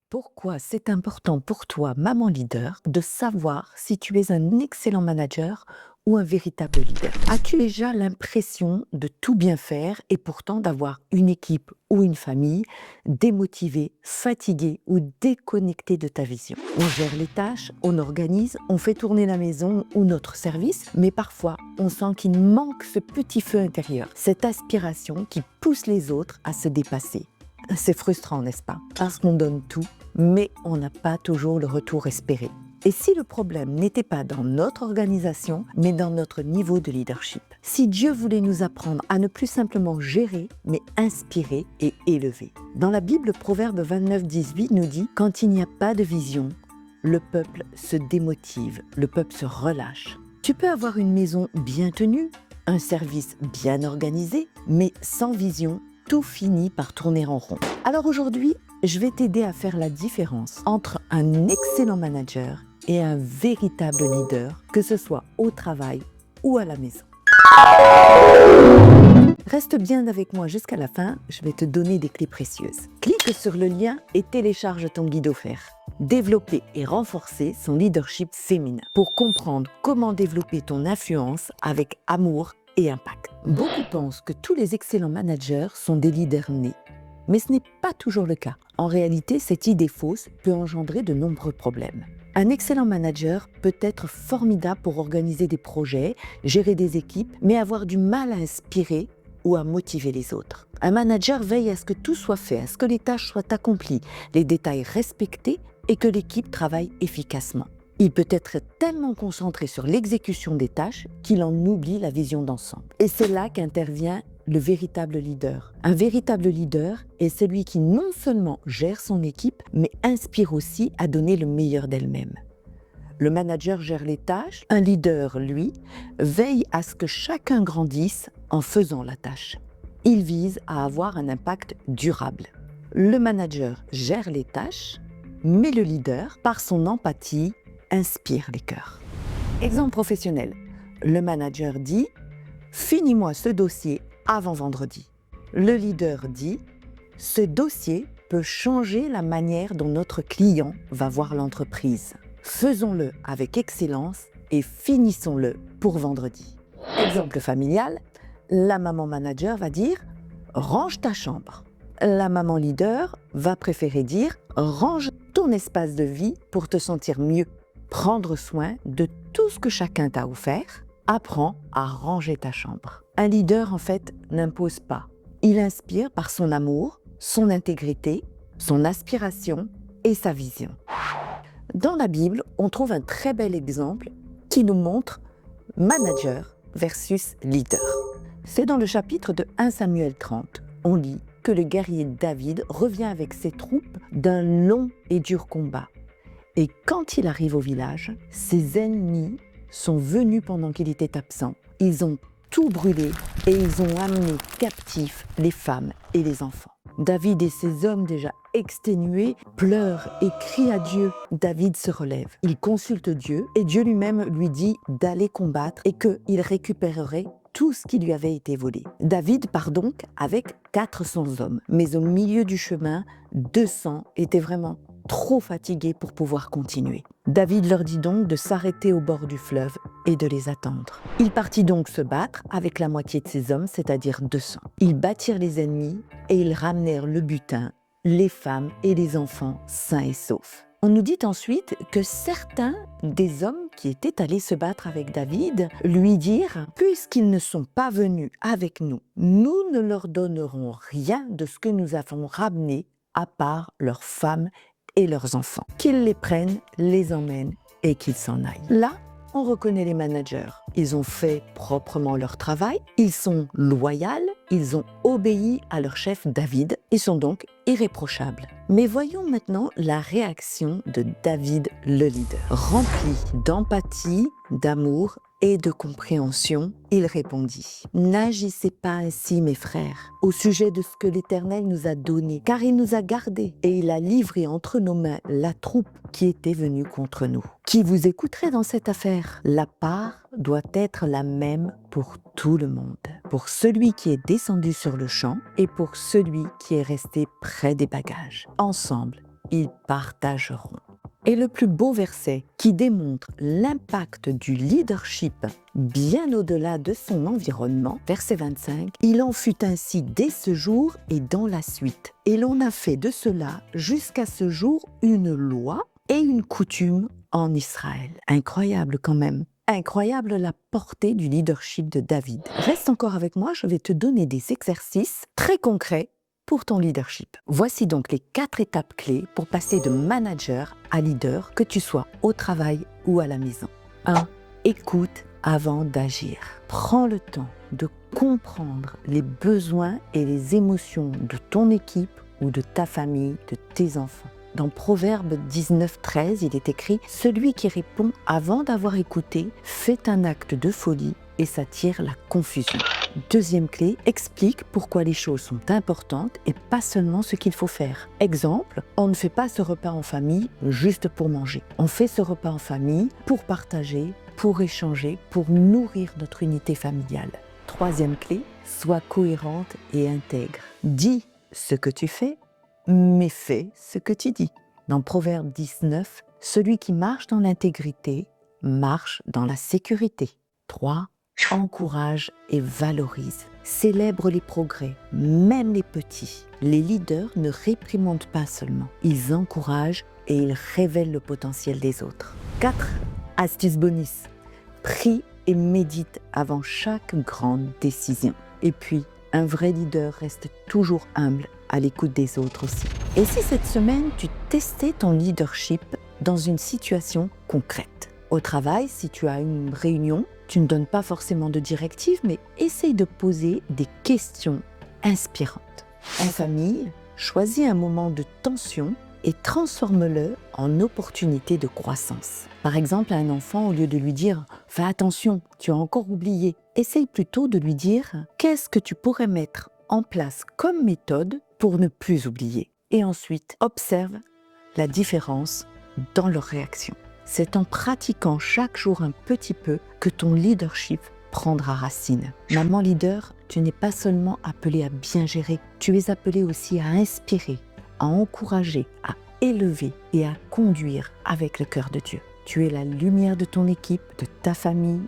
Pourquoi c'est important pour toi, maman leader, de savoir si tu es un excellent manager ou un véritable leader? As-tu déjà l'impression de tout bien faire et pourtant d'avoir une équipe ou une famille démotivée, fatiguée ou déconnectée de ta vision? On gère les tâches, on organise, on fait tourner la maison ou notre service, mais parfois on sent qu'il manque ce petit feu intérieur, cette aspiration qui pousse les autres à se dépasser. C'est frustrant, n'est-ce pas? Parce qu'on donne tout, mais on n'a pas toujours le retour espéré. Et si le problème n'était pas dans notre organisation, mais dans notre niveau de leadership? Si Dieu voulait nous apprendre à ne plus simplement gérer, mais inspirer et élever. Dans la Bible, Proverbe 29-18 nous dit « Quand il n'y a pas de vision, le peuple se démotive, le peuple se relâche. » Tu peux avoir une maison bien tenue, un service bien organisé, mais sans vision, tout finit par tourner en rond. Alors aujourd'hui, je vais t'aider à faire la différence entre un excellent manager et un véritable leader, que ce soit au travail ou à la maison. Reste bien avec moi jusqu'à la fin, je vais te donner des clés précieuses. Clique sur le lien et télécharge ton guide offert. Développer et renforcer son leadership féminin pour comprendre comment développer ton influence avec amour et impact. Beaucoup pensent que tous les excellents managers sont des leaders nés. Mais ce n'est pas toujours le cas. En réalité, cette idée fausse peut engendrer de nombreux problèmes. Un excellent manager peut être formidable pour organiser des projets, gérer des équipes, mais avoir du mal à inspirer ou à motiver les autres. Un manager veille à ce que tout soit fait, à ce que les tâches soient accomplies, les détails respectés et que l'équipe travaille efficacement. Il peut être tellement concentré sur l'exécution des tâches qu'il en oublie la vision d'ensemble. Et c'est là qu'intervient le véritable leader. Un véritable leader est celui qui non seulement gère son équipe, mais inspire aussi à donner le meilleur d'elle-même. Le manager gère les tâches, un leader, lui, veille à ce que chacun grandisse en faisant la tâche. Il vise à avoir un impact durable. Le manager gère les tâches, mais le leader, par son empathie, inspire les cœurs. Exemple professionnel. Le manager dit « Finis-moi ce dossier avant vendredi ». Le leader dit « Ce dossier peut changer la manière dont notre client va voir l'entreprise. Faisons-le avec excellence et finissons-le pour vendredi ». Exemple familial. La maman manager va dire « Range ta chambre ». La maman leader va préférer dire « Range ton espace de vie pour te sentir mieux ». Prendre soin de tout ce que chacun t'a offert, apprends à ranger ta chambre. Un leader, en fait, n'impose pas. Il inspire par son amour, son intégrité, son aspiration et sa vision. Dans la Bible, on trouve un très bel exemple qui nous montre manager versus leader. C'est dans le chapitre de 1 Samuel 30. On lit que le guerrier David revient avec ses troupes d'un long et dur combat. Et quand il arrive au village, ses ennemis sont venus pendant qu'il était absent. Ils ont tout brûlé et ils ont amené captifs les femmes et les enfants. David et ses hommes déjà exténués pleurent et crient à Dieu. David se relève. Il consulte Dieu et Dieu lui-même lui dit d'aller combattre et qu'il récupérerait tout ce qui lui avait été volé. David part donc avec 400 hommes. Mais au milieu du chemin, 200 étaient vraiment trop fatigués pour pouvoir continuer. David leur dit donc de s'arrêter au bord du fleuve et de les attendre. Il partit donc se battre avec la moitié de ses hommes, c'est-à-dire 200. Ils battirent les ennemis et ils ramenèrent le butin, les femmes et les enfants sains et saufs. On nous dit ensuite que certains des hommes qui étaient allés se battre avec David lui dirent « Puisqu'ils ne sont pas venus avec nous, nous ne leur donnerons rien de ce que nous avons ramené à part leurs femmes et leurs enfants. Qu'ils les prennent, les emmènent et qu'ils s'en aillent. » Là, on reconnaît les managers. Ils ont fait proprement leur travail, ils sont loyaux, ils ont obéi à leur chef David et sont donc irréprochables. Mais voyons maintenant la réaction de David le leader. Rempli d'empathie, d'amour et de compréhension, il répondit « N'agissez pas ainsi, mes frères, au sujet de ce que l'Éternel nous a donné, car il nous a gardés et il a livré entre nos mains la troupe qui était venue contre nous. Qui vous écouterait dans cette affaire? La part doit être la même pour tout le monde, pour celui qui est descendu sur le champ et pour celui qui est resté près des bagages. Ensemble, ils partageront. Et le plus beau verset qui démontre l'impact du leadership bien au-delà de son environnement, verset 25, « Il en fut ainsi dès ce jour et dans la suite. Et l'on a fait de cela jusqu'à ce jour une loi et une coutume en Israël. » Incroyable quand même. Incroyable la portée du leadership de David. Reste encore avec moi, je vais te donner des exercices très concrets pour ton leadership. Voici donc les 4 étapes clés pour passer de manager à leader, que tu sois au travail ou à la maison. 1. Écoute avant d'agir. Prends le temps de comprendre les besoins et les émotions de ton équipe ou de ta famille, de tes enfants. Dans Proverbe 19:13, il est écrit « Celui qui répond avant d'avoir écouté fait un acte de folie et s'attire la confusion. » Deuxième clé, explique pourquoi les choses sont importantes et pas seulement ce qu'il faut faire. Exemple, on ne fait pas ce repas en famille juste pour manger. On fait ce repas en famille pour partager, pour échanger, pour nourrir notre unité familiale. Troisième clé, sois cohérente et intègre. Dis ce que tu fais, mais fais ce que tu dis. Dans Proverbe 19, celui qui marche dans l'intégrité marche dans la sécurité. 3. Encourage et valorise. Célèbre les progrès, même les petits. Les leaders ne réprimandent pas seulement, ils encouragent et ils révèlent le potentiel des autres. 4. Astuce bonus. Prie et médite avant chaque grande décision. Et puis, un vrai leader reste toujours humble à l'écoute des autres aussi. Et si cette semaine, tu testais ton leadership dans une situation concrète? Au travail, si tu as une réunion, tu ne donnes pas forcément de directives, mais essaye de poser des questions inspirantes. En famille, choisis un moment de tension et transforme-le en opportunité de croissance. Par exemple, à un enfant, au lieu de lui dire « Fais attention, tu as encore oublié », essaye plutôt de lui dire « Qu'est-ce que tu pourrais mettre en place comme méthode pour ne plus oublier ?» Et ensuite, observe la différence dans leur réaction. C'est en pratiquant chaque jour un petit peu que ton leadership prendra racine. Maman leader, tu n'es pas seulement appelée à bien gérer, tu es appelée aussi à inspirer, à encourager, à élever et à conduire avec le cœur de Dieu. Tu es la lumière de ton équipe, de ta famille,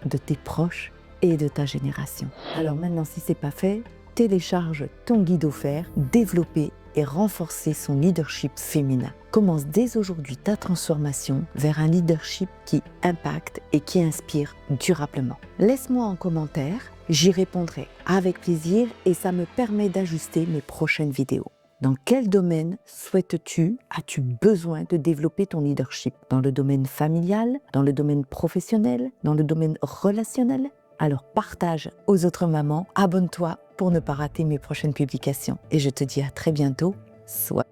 de tes proches et de ta génération. Alors maintenant, si ce n'est pas fait, télécharge ton guide offert, développer et renforcer son leadership féminin. Commence dès aujourd'hui ta transformation vers un leadership qui impacte et qui inspire durablement. Laisse-moi en commentaire, j'y répondrai avec plaisir et ça me permet d'ajuster mes prochaines vidéos. Dans quel domaine souhaites-tu, as-tu besoin de développer ton leadership? Dans le domaine familial, dans le domaine professionnel, dans le domaine relationnel? Alors partage aux autres mamans, abonne-toi pour ne pas rater mes prochaines publications. Et je te dis à très bientôt. Sois